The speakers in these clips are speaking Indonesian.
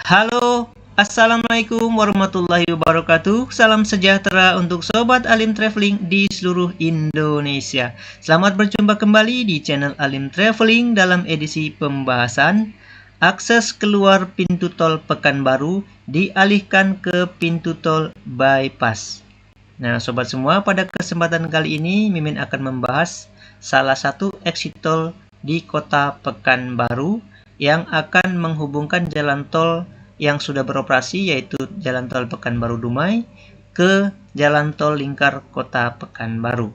Halo, Assalamualaikum warahmatullahi wabarakatuh. Salam sejahtera untuk Sobat Alim Traveling di seluruh Indonesia. Selamat berjumpa kembali di channel Alim Traveling dalam edisi pembahasan akses keluar pintu tol Pekanbaru dialihkan ke pintu tol bypass. Nah, sobat semua, pada kesempatan kali ini Mimin akan membahas salah satu exit tol di kota Pekanbaru yang akan menghubungkan jalan tol yang sudah beroperasi, yaitu jalan tol Pekanbaru Dumai ke jalan tol lingkar kota Pekanbaru.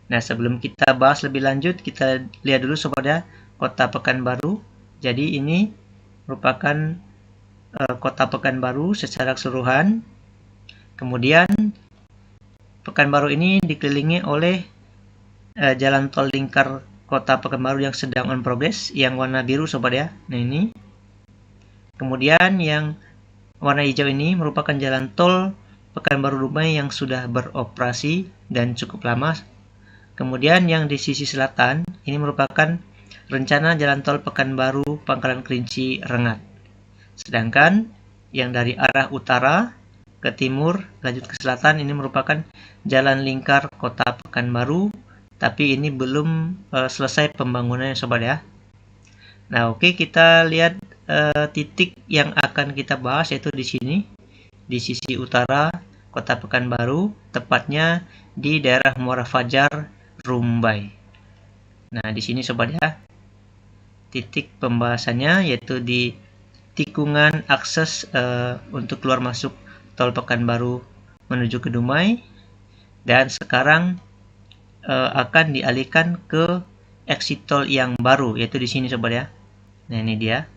Nah, sebelum kita bahas lebih lanjut, kita lihat dulu sobat ya, kota Pekanbaru. Jadi ini merupakan kota Pekanbaru secara keseluruhan. Kemudian Pekanbaru ini dikelilingi oleh jalan tol lingkar kota Pekanbaru yang sedang on progress, yang warna biru sobat ya. Nah, ini. Kemudian yang warna hijau ini merupakan jalan tol Pekanbaru Dumai yang sudah beroperasi dan cukup lama. Kemudian yang di sisi selatan ini merupakan rencana jalan tol Pekanbaru Pangkalan Kerinci Rengat. Sedangkan yang dari arah utara ke timur lanjut ke selatan ini merupakan jalan lingkar kota Pekanbaru, tapi ini belum selesai pembangunannya sobat ya. Nah, oke, kita lihat titik yang akan kita bahas, yaitu di sini di sisi utara kota Pekanbaru, tepatnya di daerah Muara Fajar, Rumbai. Nah, di sini sobat ya, titik pembahasannya yaitu di tikungan akses untuk keluar masuk tol Pekanbaru menuju ke Dumai, dan sekarang akan dialihkan ke exit tol yang baru, yaitu di sini sobat ya. Nah, ini dia.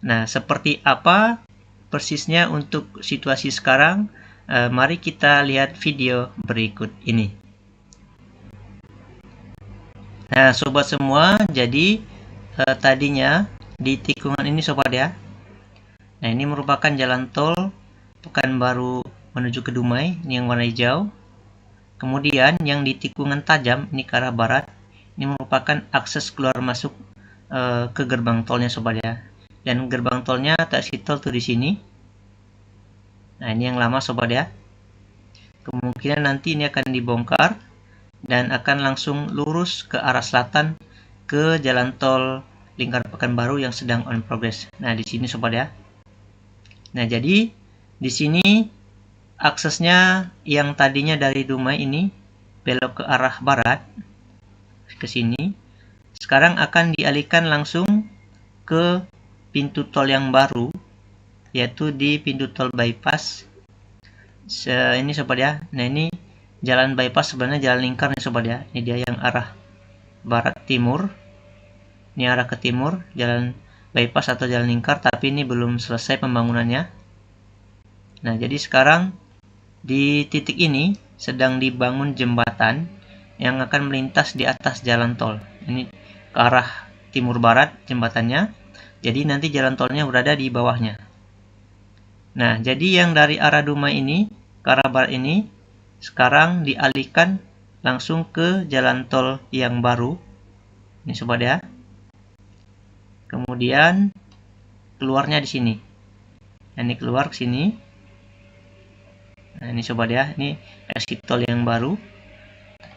Nah, seperti apa persisnya untuk situasi sekarang? Mari kita lihat video berikut ini. Nah, sobat semua, jadi tadinya di tikungan ini sobat ya. Nah, ini merupakan jalan tol Pekanbaru menuju ke Dumai, ini yang warna hijau. Kemudian yang di tikungan tajam ini ke arah barat, ini merupakan akses keluar masuk ke gerbang tolnya sobat ya. Dan gerbang tolnya atau exit tol tuh di sini. Nah, ini yang lama sobat ya. Kemungkinan nanti ini akan dibongkar dan akan langsung lurus ke arah selatan ke jalan tol lingkar Pekanbaru yang sedang on progress. Nah, di sini sobat ya. Nah, jadi di sini aksesnya yang tadinya dari Dumai ini belok ke arah barat ke sini, sekarang akan dialihkan langsung ke pintu tol yang baru, yaitu di pintu tol bypass. Ini sobat ya. Nah, ini jalan bypass, sebenarnya jalan lingkar nih sobat ya. Ini dia yang arah barat timur. Ini arah ke timur, jalan bypass atau jalan lingkar, tapi ini belum selesai pembangunannya. Nah, jadi sekarang di titik ini sedang dibangun jembatan yang akan melintas di atas jalan tol. Ini ke arah timur barat jembatannya. Jadi nanti jalan tolnya berada di bawahnya. Nah, jadi yang dari arah Dumai ini ke arah barat ini sekarang dialihkan langsung ke jalan tol yang baru. Ini sobat ya. Kemudian keluarnya di sini. Nah, ini keluar ke sini. Nah, ini sobat ya, ini exit tol yang baru.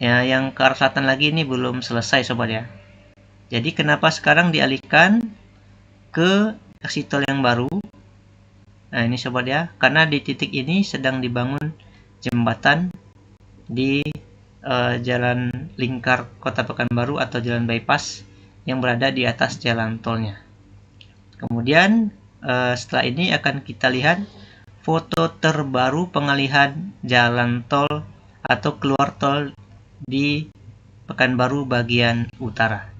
Ya, yang ke arah selatan lagi ini belum selesai sobat ya. Jadi kenapa sekarang dialihkan ke exit tol yang baru? Nah, ini sobat ya, karena di titik ini sedang dibangun jembatan di jalan lingkar kota Pekanbaru atau jalan bypass yang berada di atas jalan tolnya. Kemudian setelah ini akan kita lihat foto terbaru pengalihan jalan tol atau keluar tol di Pekanbaru bagian utara.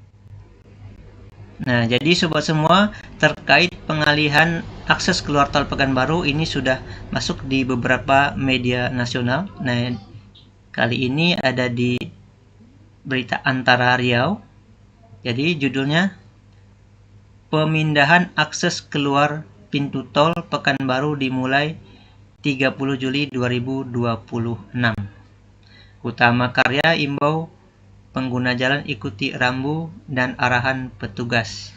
Nah, jadi sobat semua, terkait pengalihan akses keluar tol Pekanbaru ini sudah masuk di beberapa media nasional. Nah, kali ini ada di Berita Antara Riau. Jadi judulnya pemindahan akses keluar pintu tol Pekanbaru dimulai 30 Juli 2026. Utama karya imbau pengguna jalan ikuti rambu dan arahan petugas.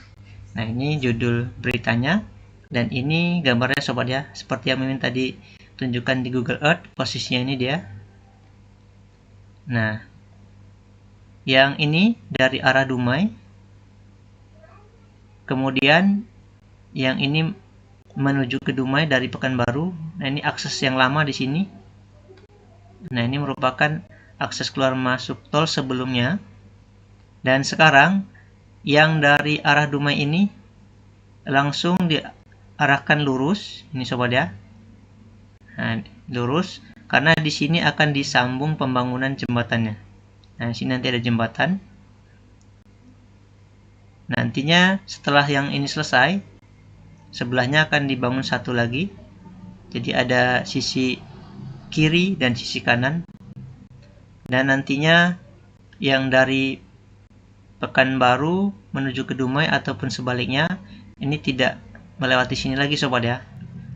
Nah, ini judul beritanya, dan ini gambarnya sobat ya, seperti yang Mimin tadi tunjukkan di Google Earth. Posisinya ini dia. Nah, yang ini dari arah Dumai, kemudian yang ini menuju ke Dumai dari Pekanbaru. Nah, ini akses yang lama di sini. Nah, ini merupakan akses keluar masuk tol sebelumnya. Dan sekarang yang dari arah Dumai ini langsung diarahkan lurus, ini sobat ya. Nah, lurus karena di sini akan disambung pembangunan jembatannya. Nah, di sini nanti ada jembatan. Nantinya setelah yang ini selesai, sebelahnya akan dibangun satu lagi. Jadi ada sisi kiri dan sisi kanan. Dan nantinya yang dari Pekanbaru menuju ke Dumai ataupun sebaliknya, ini tidak melewati sini lagi sobat ya.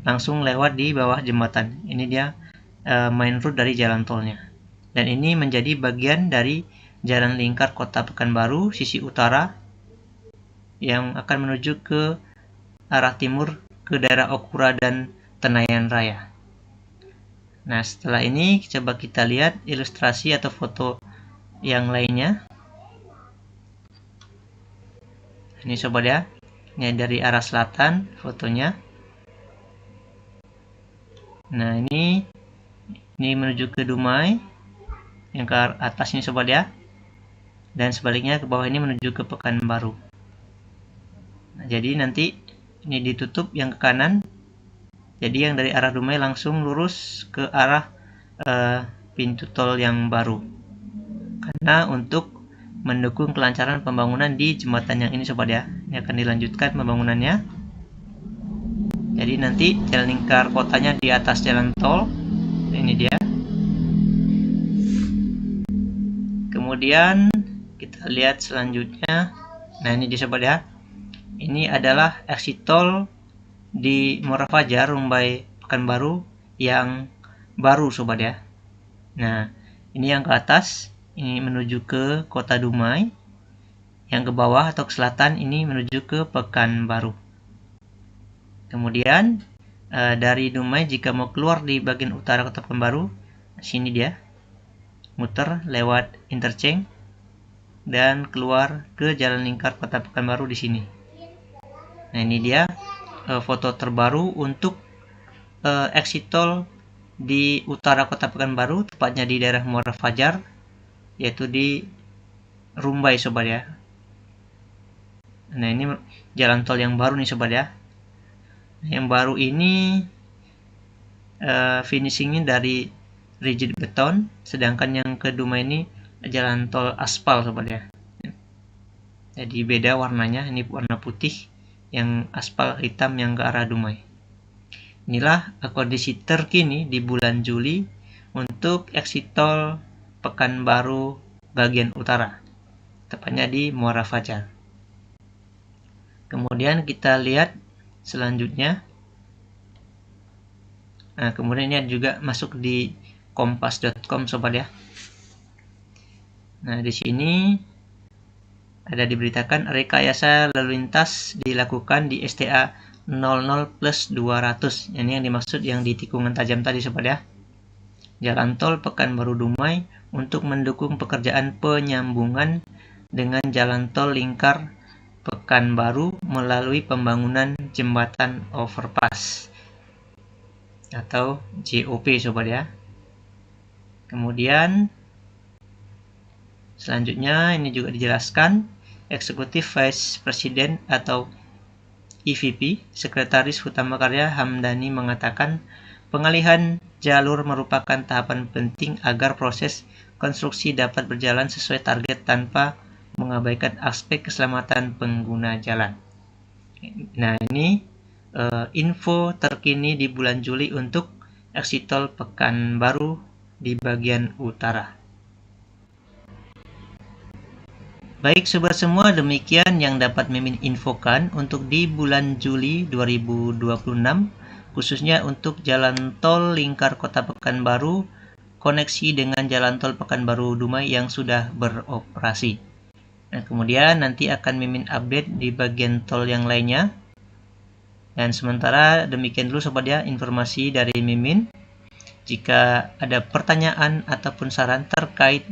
Langsung lewat di bawah jembatan. Ini dia main route dari jalan tolnya. Dan ini menjadi bagian dari jalan lingkar kota Pekanbaru sisi utara yang akan menuju ke arah timur ke daerah Okura dan Tenayan Raya. Nah, setelah ini coba kita lihat ilustrasi atau foto yang lainnya. Ini sobat ya, ini dari arah selatan fotonya. Nah, ini menuju ke Dumai, yang ke atas ini sobat ya, dan sebaliknya ke bawah ini menuju ke Pekanbaru. Nah, jadi nanti ini ditutup yang ke kanan, jadi yang dari arah Dumai langsung lurus ke arah pintu tol yang baru, karena untuk mendukung kelancaran pembangunan di jembatan yang ini sobat ya. Ini akan dilanjutkan pembangunannya. Jadi nanti jalan lingkar kotanya di atas jalan tol. Ini dia. Kemudian kita lihat selanjutnya. Nah, ini dia sobat ya. Ini adalah exit tol di Muara Fajar Rumbai Pekanbaru yang baru sobat ya. Nah, ini yang ke atas, ini menuju ke kota Dumai. Yang ke bawah atau ke selatan ini menuju ke Pekanbaru. Kemudian dari Dumai jika mau keluar di bagian utara kota Pekanbaru, sini dia, muter lewat interchange dan keluar ke jalan lingkar kota Pekanbaru di sini. Nah, ini dia foto terbaru untuk exit tol di utara kota Pekanbaru, tepatnya di daerah Muara Fajar, yaitu di Rumbai sobat ya. Nah, ini jalan tol yang baru nih sobat ya. Yang baru ini finishingnya dari rigid beton, sedangkan yang kedua ini jalan tol aspal sobat ya. Jadi beda warnanya, ini warna putih, yang aspal hitam yang ke arah Dumai. Inilah kondisi terkini di bulan Juli untuk exit tol Pekanbaru bagian utara, tepatnya di Muara Fajar. Kemudian kita lihat selanjutnya. Nah, kemudian ini juga masuk di kompas.com sobat ya. Nah, di sini ada diberitakan rekayasa lalu lintas dilakukan di STA 00+200. Ini yang dimaksud yang di tikungan tajam tadi sobat ya. Jalan tol Pekanbaru Dumai untuk mendukung pekerjaan penyambungan dengan jalan tol lingkar Pekanbaru melalui pembangunan jembatan overpass atau JOP sobat ya. Kemudian selanjutnya ini juga dijelaskan Executive Vice President atau EVP Sekretaris Utama Karya Hamdani mengatakan pengalihan jalur merupakan tahapan penting agar proses konstruksi dapat berjalan sesuai target tanpa mengabaikan aspek keselamatan pengguna jalan. Nah, ini info terkini di bulan Juli untuk exit tol Pekanbaru di bagian utara. Baik sobat semua, demikian yang dapat Mimin infokan untuk di bulan Juli 2026, khususnya untuk jalan tol lingkar kota Pekanbaru koneksi dengan jalan tol Pekanbaru Dumai yang sudah beroperasi. Nah, kemudian nanti akan Mimin update di bagian tol yang lainnya. Dan sementara demikian dulu sobat ya informasi dari Mimin. Jika ada pertanyaan ataupun saran terkait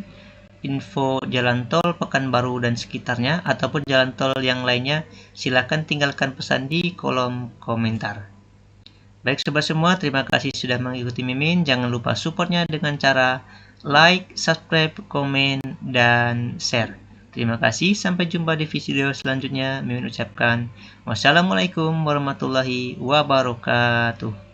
info jalan tol Pekanbaru dan sekitarnya ataupun jalan tol yang lainnya, silakan tinggalkan pesan di kolom komentar. Baik sobat semua, terima kasih sudah mengikuti Mimin. Jangan lupa supportnya dengan cara like, subscribe, komen, dan share. Terima kasih, sampai jumpa di video selanjutnya. Mimin ucapkan wassalamualaikum warahmatullahi wabarakatuh.